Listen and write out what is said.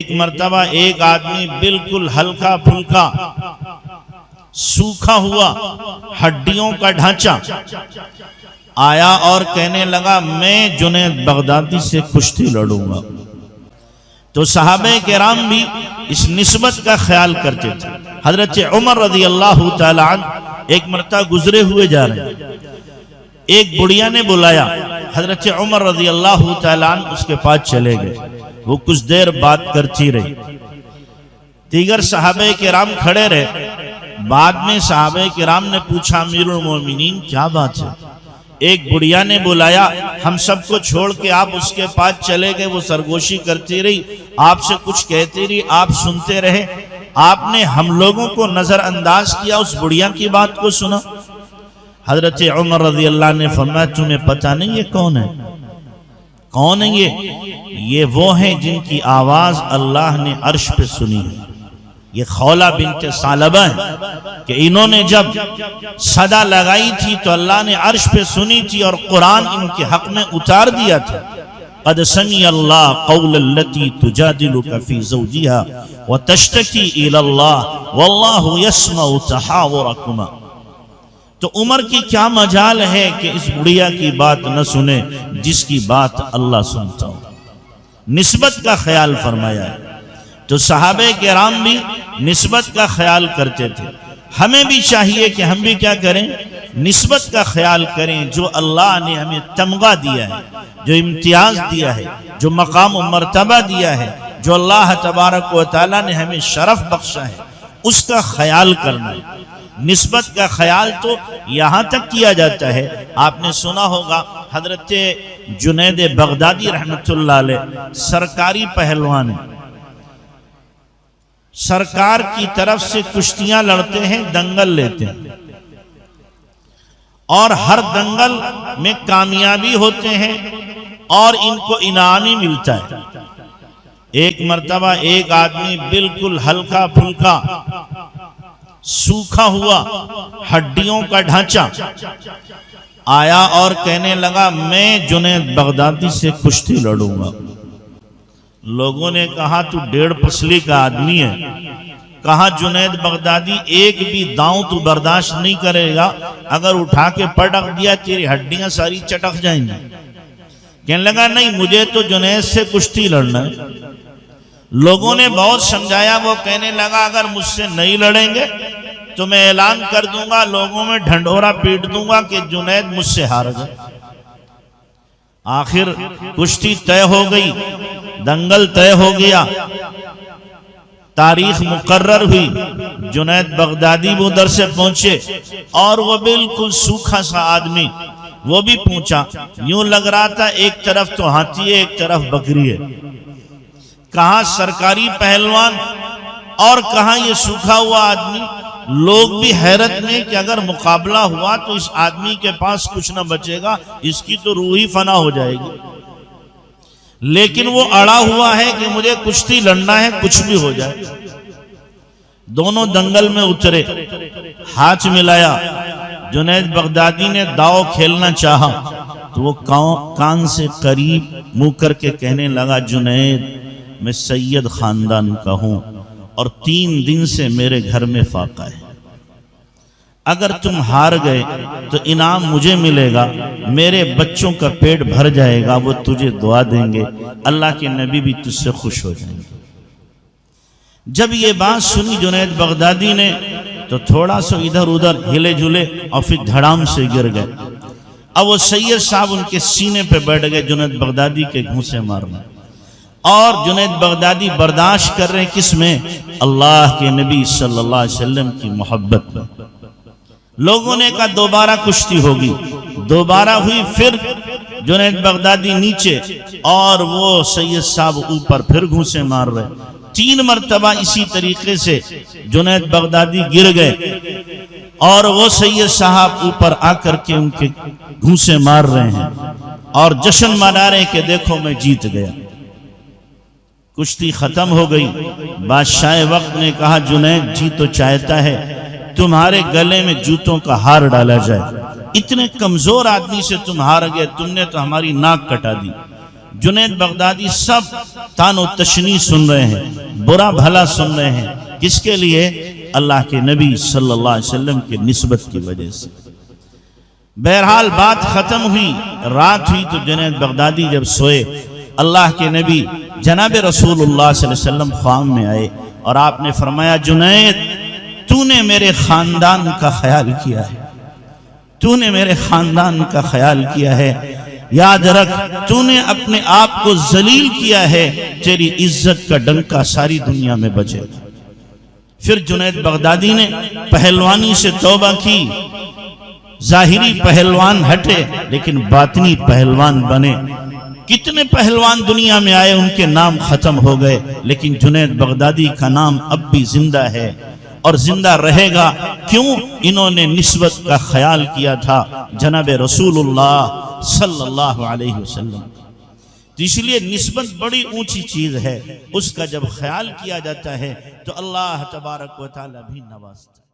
ایک مرتبہ ایک آدمی بالکل ہلکا پھلکا سوکھا ہوا ہڈیوں کا ڈھانچہ آیا اور کہنے لگا میں جنید بغدادی سے کشتی لڑوں گا۔ تو صحابہ کرام بھی اس نسبت کا خیال کرتے تھے۔ حضرت عمر رضی اللہ تعالی عنہ ایک مرتبہ گزرے ہوئے جا رہے ہیں، ایک بڑھیا نے بلایا، حضرت عمر رضی اللہ تعالی عنہ اس کے پاس چلے گئے، وہ کچھ دیر بات کرتی رہی، دیگر صحابہ کرام کھڑے رہے۔ بعد میں صحابہ کرام نے پوچھا امیر المومنین کیا بات ہے؟ ایک بڑھیا نے بلایا، ہم سب کو چھوڑ کے آپ اس کے پاس چلے گئے، وہ سرگوشی کرتی رہی، آپ سے کچھ کہتی رہی، آپ سنتے رہے، آپ نے ہم لوگوں کو نظر انداز کیا، اس بڑھیا کی بات کو سنا۔ حضرت عمر رضی اللہ نے فرمایا تمہیں پتہ نہیں یہ کون ہے؟ کون ہے یہ وہ ہیں جن کی آواز اللہ نے عرش پہ سنی ہے۔ یہ خولہ بنت ثعلبہ ہیں کہ انہوں نے جب صدا لگائی تھی تو اللہ نے عرش پہ سنی تھی اور قرآن ان کے حق میں اتار دیا تھا۔ قد سمع اللہ قول التي تجادلك في زوجها وتشتكي الى الله والله يسمع تحاوركما۔ تو عمر کی کیا مجال ہے کہ اس بڑھیا کی بات نہ سنے جس کی بات اللہ سنتا ہو۔ نسبت کا خیال فرمایا ہے۔ تو صحابہ کرام بھی نسبت کا خیال کرتے تھے۔ ہمیں بھی چاہیے کہ ہم بھی کیا کریں؟ نسبت کا خیال کریں۔ جو اللہ نے ہمیں تمغہ دیا ہے، جو امتیاز دیا ہے، جو مقام و مرتبہ دیا ہے، جو اللہ تبارک و تعالی نے ہمیں شرف بخشا ہے، اس کا خیال کرنا ہے۔ نسبت کا خیال تو یہاں تک کیا جاتا ہے، آپ نے سنا ہوگا حضرت جنید بغدادی رحمت اللہ علیہ سرکاری پہلوان ہیں، سرکار کی طرف سے کشتیاں لڑتے ہیں، دنگل لیتے ہیں، اور ہر دنگل میں کامیابی ہوتے ہیں اور ان کو انعامی ملتا ہے۔ ایک مرتبہ ایک آدمی بالکل ہلکا پھلکا سوکھا ہوا ہڈیوں کا ڈھانچہ آیا اور کہنے لگا میں جنید بغدادی سے کشتی لڑوں گا۔ لوگوں نے کہا تو 1.5 پسلی کا آدمی ہے، کہا جنید بغدادی ایک بھی داؤں تو برداشت نہیں کرے گا، اگر اٹھا کے پٹک دیا تیری ہڈیاں ساری چٹک جائیں گی۔ کہنے لگا نہیں، مجھے تو جنید سے کشتی لڑنا ہے۔ لوگوں نے بہت سمجھایا، وہ کہنے لگا اگر مجھ سے نہیں لڑیں گے تو میں اعلان کر دوں گا، لوگوں میں ڈھنڈورا پیٹ دوں گا کہ جنید مجھ سے ہار گئے۔ آخر کشتی طے ہو گئی، دنگل طے ہو گیا، تاریخ مقرر ہوئی، جنید بغدادی وہ ادھر سے پہنچے اور وہ بالکل سوکھا سا آدمی وہ بھی پہنچا، یوں لگ رہا تھا ایک طرف تو ہاتھی ہے ایک طرف بکری ہے۔ کہاں سرکاری پہلوان اور کہاں یہ سوکھا ہوا آدمی۔ لوگ بھی حیرت میں کہ اگر مقابلہ ہوا تو اس آدمی کے پاس کچھ نہ بچے گا، اس کی تو روح ہی فنا ہو جائے گی، لیکن وہ اڑا ہوا ہے کہ مجھے کشتی لڑنا ہے، کچھ بھی ہو جائے۔ دونوں دنگل میں اترے، ہاتھ ملایا، جنید بغدادی نے داؤ کھیلنا چاہا تو وہ کان سے قریب منہ کر کے کہنے لگا جنید میں سید خاندان کا ہوں اور 3 دن سے میرے گھر میں فاقہ ہے، اگر تم ہار گئے تو انعام مجھے ملے گا، میرے بچوں کا پیٹ بھر جائے گا، وہ تجھے دعا دیں گے، اللہ کے نبی بھی تجھ سے خوش ہو جائیں گے۔ جب یہ بات سنی جنید بغدادی نے تو تھوڑا سا ادھر ادھر ہلے جھلے اور پھر دھڑام سے گر گئے۔ اب وہ سید صاحب ان کے سینے پہ بیٹھ گئے، جنید بغدادی کے گھونسے مارنا، اور جنید بغدادی برداشت کر رہے کس میں؟ اللہ کے نبی صلی اللہ علیہ وسلم کی محبت میں۔ لوگوں نے کہا دوبارہ کشتی ہوگی، دوبارہ ہوئی، پھر جنید بغدادی نیچے اور وہ سید صاحب اوپر، پھر گھونسے مار رہے۔ 3 مرتبہ اسی طریقے سے جنید بغدادی گر گئے اور وہ سید صاحب اوپر آ کر کے ان کے گھونسے مار رہے ہیں اور جشن منا رہے ہیں کہ دیکھو میں جیت گیا۔ کشتی ختم ہو گئی۔ بادشاہ وقت نے کہا جنید جی تو چاہتا ہے تمہارے گلے میں جوتوں کا ہار ڈالا جائے، اتنے کمزور آدمی سے تم ہار گئے، تم نے تو ہماری ناک کٹا دی۔ جنید بغدادی سب تان و تشنیع سن رہے ہیں، برا بھلا سن رہے ہیں، کس کے لیے؟ اللہ کے نبی صلی اللہ علیہ وسلم کی نسبت کی وجہ سے۔ بہرحال بات ختم ہوئی، رات ہوئی تو جنید بغدادی جب سوئے، اللہ کے نبی جناب رسول اللہ صلی اللہ علیہ وسلم خواب میں آئے اور آپ نے فرمایا جنید تو نے میرے خاندان کا خیال کیا ہے، تو نے میرے خاندان کا خیال کیا ہے، یاد رکھ تو نے اپنے آپ کو ذلیل کیا ہے، تیری عزت کا ڈنکا ساری دنیا میں بجے۔ پھر جنید بغدادی نے پہلوانی سے توبہ کی، ظاہری پہلوان ہٹے لیکن باطنی پہلوان بنے۔ کتنے پہلوان دنیا میں آئے، ان کے نام ختم ہو گئے، لیکن جنید بغدادی کا نام اب بھی زندہ ہے اور زندہ رہے گا۔ کیوں؟ انہوں نے نسبت کا خیال کیا تھا جناب رسول اللہ صلی اللہ علیہ وسلم۔ تو اس لیے نسبت بڑی اونچی چیز ہے، اس کا جب خیال کیا جاتا ہے تو اللہ تبارک و تعالی بھی نوازتا ہے۔